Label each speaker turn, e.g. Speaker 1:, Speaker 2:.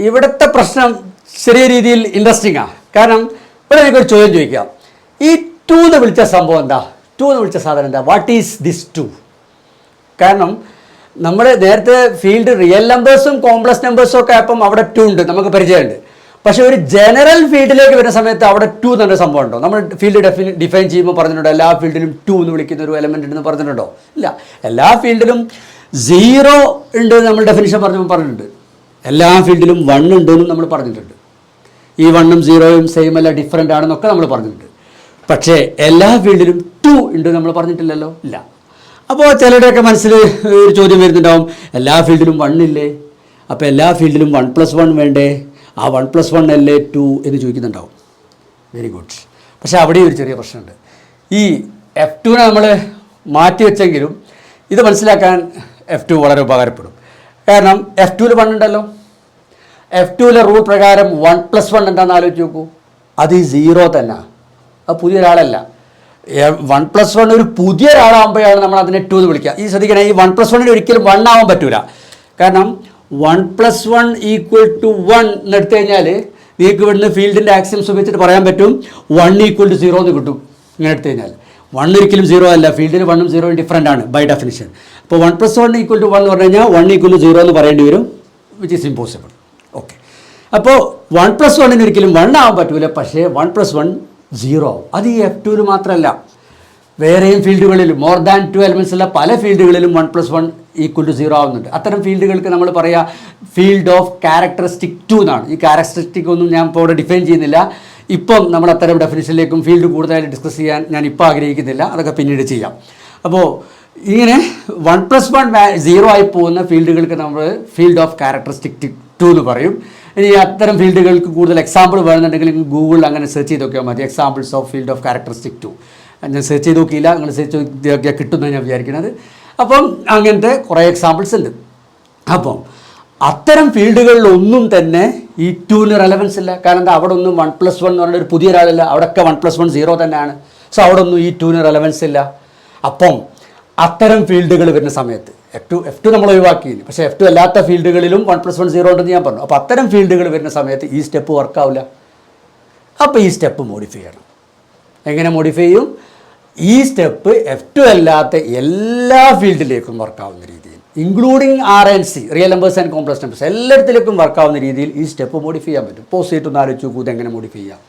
Speaker 1: ഇവിടുത്തെ പ്രശ്നം ചെറിയ രീതിയിൽ ഇൻട്രസ്റ്റിംഗ് ആണ്. കാരണം ഇവിടെ എനിക്കൊരു ചോദ്യം ചോദിക്കാം. ഈ ടു എന്ന് വിളിച്ച സംഭവം എന്താ? ടു എന്ന് വിളിച്ച സാധനം എന്താ? What is this two? കാരണം നമ്മൾ നേരത്തെ ഫീൽഡ് റിയൽ നമ്പേഴ്സും കോംപ്ലക്സ് നമ്പേഴ്സും ഒക്കെ ആയപ്പം അവിടെ ടു ഉണ്ട്, നമുക്ക് പരിചയമുണ്ട്. പക്ഷേ ഒരു ജനറൽ ഫീൽഡിലേക്ക് വരുന്ന സമയത്ത് അവിടെ ടു എന്നൊരു സംഭവം ഉണ്ടോ? നമ്മൾ ഫീൽഡ് ഡിഫൈൻ ചെയ്യുമ്പോൾ പറഞ്ഞിട്ടുണ്ടോ എല്ലാ ഫീൽഡിലും ടു എന്ന് വിളിക്കുന്ന ഒരു എലമെൻ്റ് ഉണ്ടെന്ന് പറഞ്ഞിട്ടുണ്ടോ? ഇല്ല. എല്ലാ ഫീൽഡിലും 0 ഉണ്ട് നമ്മൾ ഡെഫിനിഷൻ പറഞ്ഞിട്ടുണ്ട്. എല്ലാ ഫീൽഡിലും 1 ഉണ്ടെന്നും നമ്മൾ പറഞ്ഞിട്ടുണ്ട്. ഈ 1ഉം 0ഉം സെയിം അല്ല, ഡിഫറെൻ്റ് ആണെന്നൊക്കെ നമ്മൾ പറഞ്ഞിട്ടുണ്ട്. പക്ഷേ എല്ലാ ഫീൽഡിലും 2 ഉണ്ട് നമ്മൾ പറഞ്ഞിട്ടില്ലല്ലോ. ഇല്ല. അപ്പോൾ ചിലരുടെയൊക്കെ മനസ്സിൽ ഒരു ചോദ്യം വരുന്നുണ്ടാവും, എല്ലാ ഫീൽഡിലും 1 ഇല്ലേ, അപ്പോൾ എല്ലാ ഫീൽഡിലും 1+1 വേണ്ടേ, ആ 1+1 അല്ലേ 2 എന്ന് ചോദിക്കുന്നുണ്ടാവും. Very good. പക്ഷേ അവിടെ ഒരു ചെറിയ പ്രശ്നമുണ്ട്. ഈ F2നെ നമ്മൾ മാറ്റി വെച്ചെങ്കിലും ഇത് മനസ്സിലാക്കാൻ F2 വളരെ ഉപകാരപ്പെടും. കാരണം F2ൽ 1 ഉണ്ടല്ലോ. F2ലെ റൂൾ പ്രകാരം 1+1 എന്താണെന്ന് ആലോചിച്ച് നോക്കൂ. അത് ഈ 0 തന്നെ. അത് പുതിയൊരാളല്ല. 1+1 ഒരു പുതിയ ഒരാളാകുമ്പോഴാണ് നമ്മൾ അതിനെ 2 എന്ന് വിളിക്കുക. ഈ ശ്രദ്ധിക്കണേ, ഈ 1+1 ഒരിക്കലും 1 ആവാൻ പറ്റൂല. കാരണം 1+1 = 1 എന്നെടുത്തു കഴിഞ്ഞാൽ നിങ്ങൾക്ക് ഇവിടുന്ന് ഫീൽഡിൻ്റെ ആക്സിയംസ് ഉപയോഗിച്ചിട്ട് പറയാൻ പറ്റും 1 = 0 എന്ന് കിട്ടും. ഇങ്ങനെ എടുത്തു കഴിഞ്ഞാൽ 1 ഒരിക്കലും 0 അല്ല. ഫീൽഡിൽ 1ഉം 0ഉം ഡിഫറൻ്റ് ആണ് ബൈ ഡെഫിനിഷൻ. അപ്പോൾ 1+1 = 1 എന്ന് പറഞ്ഞു കഴിഞ്ഞാൽ 1 = 0 എന്ന് പറയേണ്ടി വരും, വിച്ച് ഈസ് ഇമ്പോസിബിൾ. ഓക്കെ. അപ്പോൾ 1+1 ഒരിക്കലും 1 ആവാൻ പറ്റൂല. പക്ഷേ 1+1 0 ആവും. അത് ഈ F2ന് മാത്രമല്ല, വേറെയും ഫീൽഡുകളിലും മോർ ദാൻ 2 എലമെൻറ്റ്സ് ഉള്ള പല ഫീൽഡുകളിലും 1+1 = 0 ആവുന്നുണ്ട്. അത്തരം ഫീൽഡുകൾക്ക് നമ്മൾ പറയുക ഫീൽഡ് ഓഫ് ക്യാരക്ടറിസ്റ്റിക് 2 എന്നാണ്. ഈ ക്യാരക്ടറിസ്റ്റിക് ഒന്നും ഞാൻ ഇപ്പോൾ ഇവിടെ ഡിഫൈൻ ചെയ്യുന്നില്ല. ഇപ്പം നമ്മൾ അത്തരം ഡെഫിനിഷനിലേക്കും ഫീൽഡ് കൂടുതലായിട്ട് ഡിസ്കസ് ചെയ്യാൻ ഞാൻ ഇപ്പോൾ ആഗ്രഹിക്കുന്നില്ല. അതൊക്കെ പിന്നീട് ചെയ്യാം. അപ്പോൾ ഇങ്ങനെ 1+1 0 ആയി പോകുന്ന ഫീൽഡുകൾക്ക് നമ്മൾ ഫീൽഡ് ഓഫ് ക്യാരക്ടറിസ്റ്റിക് 2 എന്ന് പറയും. ഇനി അത്തരം ഫീൽഡുകൾക്ക് കൂടുതൽ എക്സാമ്പിൾ വേണമെന്നുണ്ടെങ്കിൽ ഗൂഗിളിൽ അങ്ങനെ സെർച്ച് ചെയ്ത് നോക്കിയാൽ മതി. Examples of field of characteristic 2. ഞാൻ സെർച്ച് ചെയ്ത് നോക്കിയില്ല, നിങ്ങൾ സെർച്ച് നോക്കിയാൽ കിട്ടുമെന്ന് ഞാൻ വിചാരിക്കുന്നത്. അപ്പം അങ്ങനത്തെ കുറേ എക്സാമ്പിൾസ് ഉണ്ട്. അപ്പം അത്തരം ഫീൽഡുകളിലൊന്നും തന്നെ ഈ 2ന് റെലവൻസ് ഇല്ല. കാരണം എന്താ, അവിടെ ഒന്നും 1+1 എന്ന് പറഞ്ഞൊരു പുതിയ ഒരാളില്ല. അവിടെയൊക്കെ 1+1 0 തന്നെയാണ്. സോ അവിടെ ഒന്നും ഈ 2ന് റെലവൻസ് ഇല്ല. അപ്പം അത്തരം ഫീൽഡുകൾ വരുന്ന സമയത്ത് F2 നമ്മൾ ഒഴിവാക്കിയില്ല. പക്ഷേ F2 അല്ലാത്ത ഫീൽഡുകളിലും 1+1 0 ഉണ്ടെന്ന് ഞാൻ പറഞ്ഞു. അപ്പോൾ അത്തരം ഫീൽഡുകൾ വരുന്ന സമയത്ത് ഈ സ്റ്റെപ്പ് വർക്കാവില്ല. അപ്പോൾ ഈ സ്റ്റെപ്പ് മോഡിഫൈ ചെയ്യണം. എങ്ങനെ മോഡിഫൈ ചെയ്യും? ഈ സ്റ്റെപ്പ് F2 അല്ലാത്ത എല്ലാ ഫീൽഡിലേക്കും വർക്കാവുന്ന രീതിയിൽ, including RNC real numbers and complex numbers എല്ലായിടത്തിലേക്കും വർക്കാവുന്ന രീതിയിൽ ഈ സ്റ്റെപ്പ് മോഡിഫൈ ചെയ്യാൻ പറ്റും. പോസ് ചെയ്തിട്ടൊന്ന് ആലോചിച്ച് നോക്കൂ, ഇതെങ്ങനെ മോഡിഫൈ ചെയ്യാം.